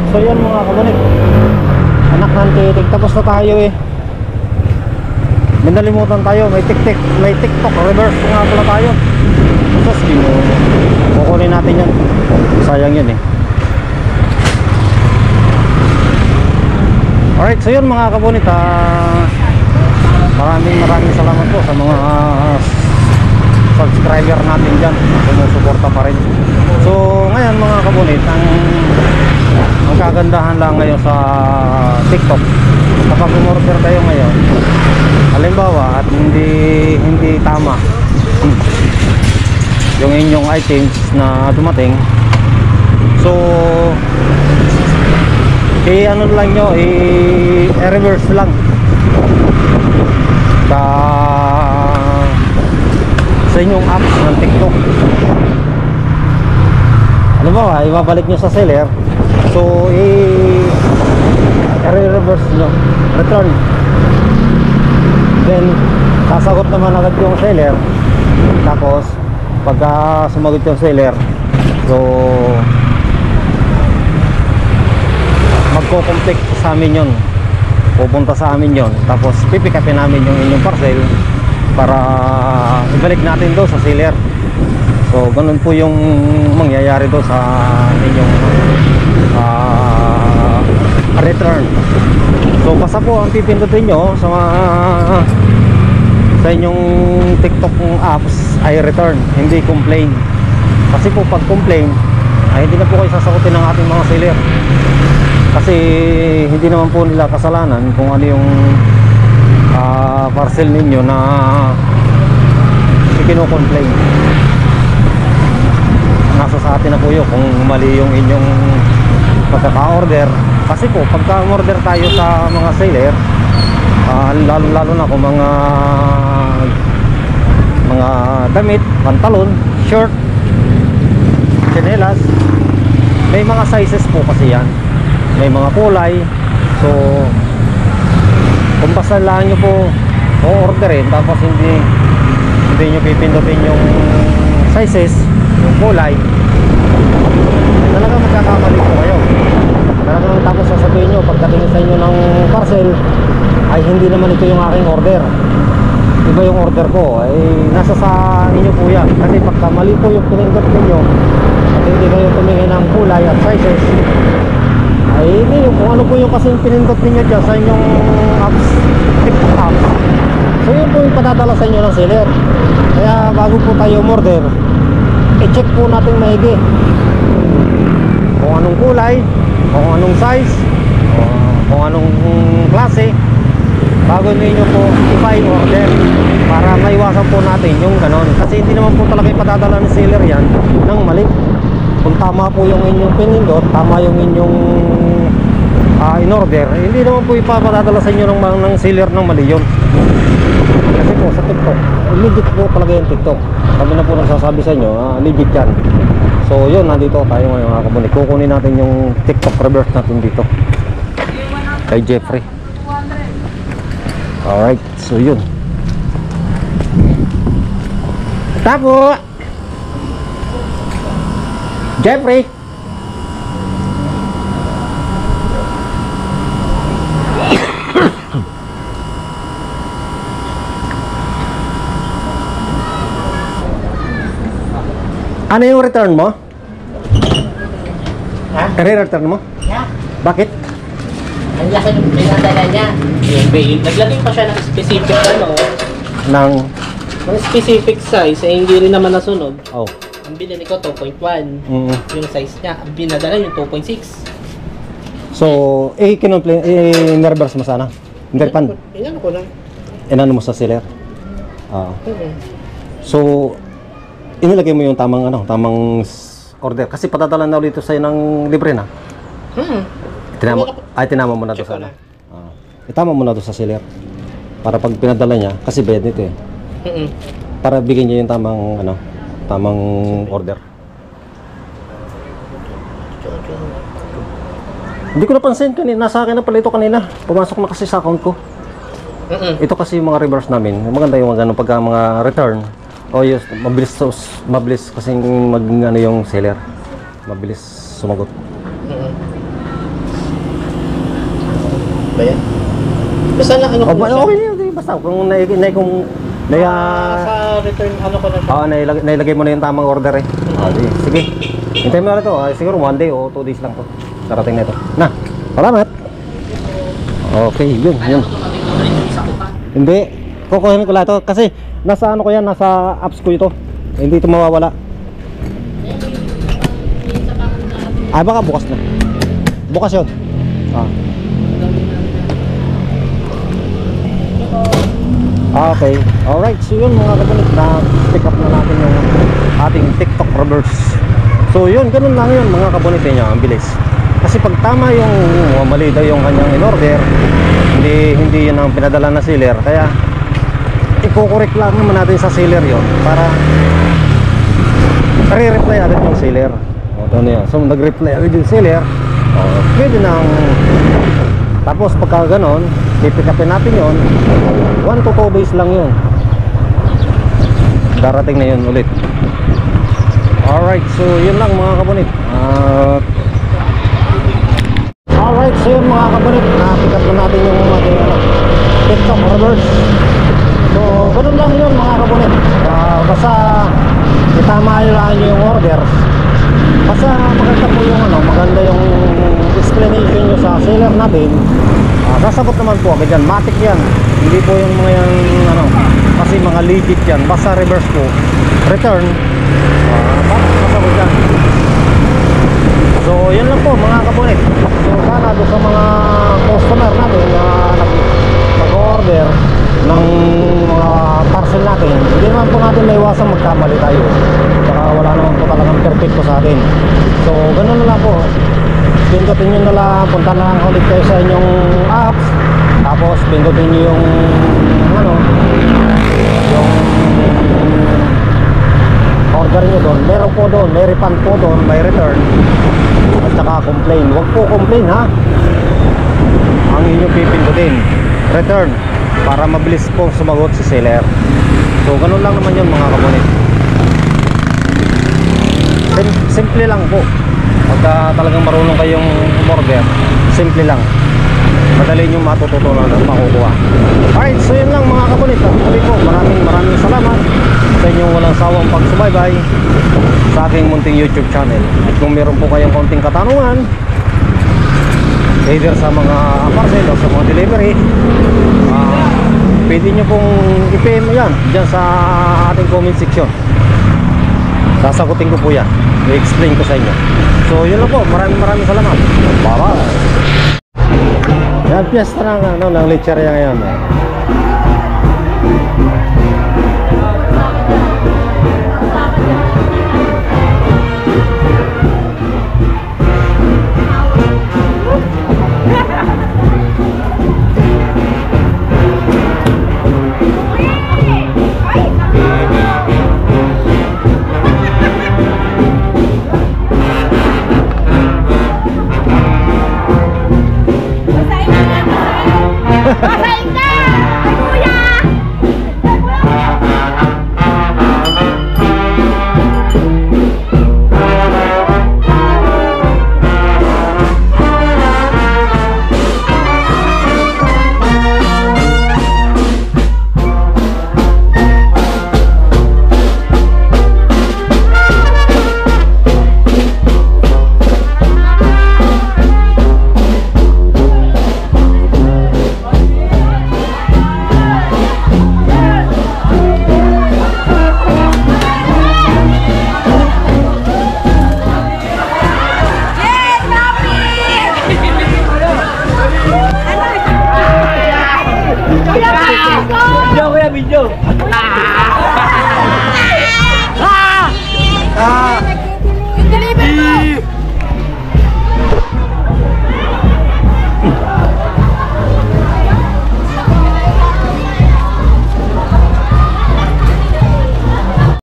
So yun mga kabunik, anak ng titik, tapos na tayo eh. May nalimutan tayo, may TikTok reverse nga pala tayo. Tapos kukunin natin yan, sayang yun eh. Alright, so yun mga kabunit, maraming salamat po sa mga subscriber natin dyan, sumusuporta pa rin. So ngayon mga kabunit, ang kagandahan lang ngayon sa TikTok, kapag umorder kayo ngayon, halimbawa at hindi tama yung inyong items na dumating, so ano lang nyo, i-reverse lang sa inyong apps ng TikTok. Ano ba, ibabalik nyo sa seller, so i-reverse nyo, return, then sasagot naman agad yung seller. Tapos pagka sumagot yung seller, so magko-complete sa amin yun, pupunta sa amin yun, tapos pipikapin namin yung inyong parcel para ibalik natin doon sa seller. So ganun po yung mangyayari doon sa inyong return. So basta po ang pipindutin nyo sa inyong TikTok apps ay return, hindi complain. Kasi po pag complain ay hindi na po kayo sasagutin ng ating mga seller, kasi hindi naman po nila kasalanan kung ano yung parcel ninyo na ikino-complain. Nasa sa atin na po yun kung mali yung inyong pagkaka-order. Kasi po pagka order tayo sa mga seller, lalo na kung mga damit, pantalon, shirt, tsinelas, may mga sizes po kasi yan, may mga kulay. So kung basta lang nyo po o-orderin tapos hindi nyo pipindutin yung sizes, yung kulay, talaga magkakamali po kayo. Talagang tapos sasabihin nyo pagdating sa inyo ng parcel ay hindi naman ito yung aking order, iba yung order ko. Ay nasa sa inyo po yan, kasi pagka mali po yung pinindot ninyo at hindi kayo tumingin ng kulay at sizes, ay hindi yung kung ano po yung kasing pinindot ninyo dyan sa inyong apps, TikTok apps, so yun po yung patadala sa inyo ng seller. Kaya bago po tayo umorder, i-check po natin maigi kung anong kulay, kung anong size, kung anong klase, bago ninyo po i-file order, para maiwasan po natin yung ganon. Kasi hindi naman po talaga ipadadala ng seller yan ng mali. Kung tama po yung inyong pinindot, tama yung inyong in-order, hindi naman po ipapadadala sa inyo ng seller ng mali yun. Kasi po sa TikTok, legit po talaga yung TikTok. Kami na po nagsasabi sa inyo, legit yan. So yun, nandito tayo ngayon mga kabunik. Kukunin natin yung TikTok reverse natin dito kay Jeffrey. Alright, so yun. Tapo Jeffrey. Ano yung return mo? Ha? Return mo? Yeah. Bakit? Ang laki ng pinadala niya. Naglagay pa siya ng specific Ng specific size, eh hindi rin naman nasunod. oh. Ang binili ko 2.1. Yung size niya. Ang binadala yung 2.6. So, in-reverse mo sana? In-refund? Inano ko lang. Inano mo sa seller? So, inilagay mo yung tamang order. Kasi patadala na ulit ito sa'yo ng libre na. Tinama mo na ito sana. Itama mo na ito sa seller. Para pag pinadala niya, kasi bayad nito eh. Para bigyan niya yung tamang order. Hindi ko napansin kanina, nasa akin na pala ito kanina. Pumasok na kasi sa account ko. Ito kasi yung mga reverse namin. Maganda yung pagka mga return. Oh yes, mabilis kasi yung seller. Mabilis sumagot. ba yan? Basta na ano ko Okay, siya. okay na yun. Basta kung Sa return, ano ko na siya. nailagay mo na yung tamang order eh. Sige. Hintayin mo na ito. Siguro 1 day o 2 days lang to. Darating na ito. Na, salamat. Okay, yun. Hindi. Kukuhin ko lang ito. Kasi nasa ano ko yan, nasa apps ko ito. Hindi ito mawawala. Ay, baka bukas na. Bukas yun. Okay. Alright. So yun mga kabulit, na pick up na natin yung ating TikTok reverse. So yun, ganun lang yun mga kabulit niya. Ang bilis. Kasi pag tama yung mali daw yung kanyang in-order, hindi yun ang pinadala na seller. Kaya i-correct lang naman natin sa seller yun para re-reply agad yung seller. O, ito na yun. So nag-reply agad yung seller, pwede nang, tapos pagka ganon, pipick upin natin yun. 1 to 2 days lang yun, darating na yun ulit. Alright, so yun lang mga kabunit. Alright, so yun mga kabunit, na-pick up na natin yung ating TikTok reverse. So ganun lang yun mga kabunit. Basta itama lang yung order. Basta maganda po yung maganda yung explanation nyo sa seller natin. Sasagot naman po agad yan, matik yan. Hindi po yung mga yan kasi mga legit yan. Basta reverse po, return, sasagot yan. So yun lang po mga kabunit. So sana doon sa mga customer natin na nag-order ng mga parcel natin, hindi naman po natin maiwasang magkamali tayo. Saka wala naman po talagang perfecto sa atin. So ganun na lang po, pindutin nyo na lang, punta na lang ulit kayo sa inyong apps, tapos pindutin nyo yung yung order nyo doon. Meron po doon, may refund po doon, may return at saka complain. Huwag po complain ha, ang inyong pipindutin return para mabilis po sumagot si seller. So ganun lang naman yun mga kabunit. Simple lang po. Pagka talagang marunong kayong umorder, simple lang, madali nyo matututunan at makukuha. Alright, so yun lang mga kabunit. Actually po, maraming salamat sa inyong walang sawang pagsubaybay sa aking munting YouTube channel. At kung meron po kayong konting katanungan, either sa mga parcel o sa mga delivery, pwede nyo pong i-PM yan dyan sa ating comment section. Sasagutin ko po yan, i-explain ko sa inyo. So yun lang po, maraming salamat. Bye-bye. Yan, piyesta ng lecherya ngayon. Pasain ka! Kuya! Video, kuya, video.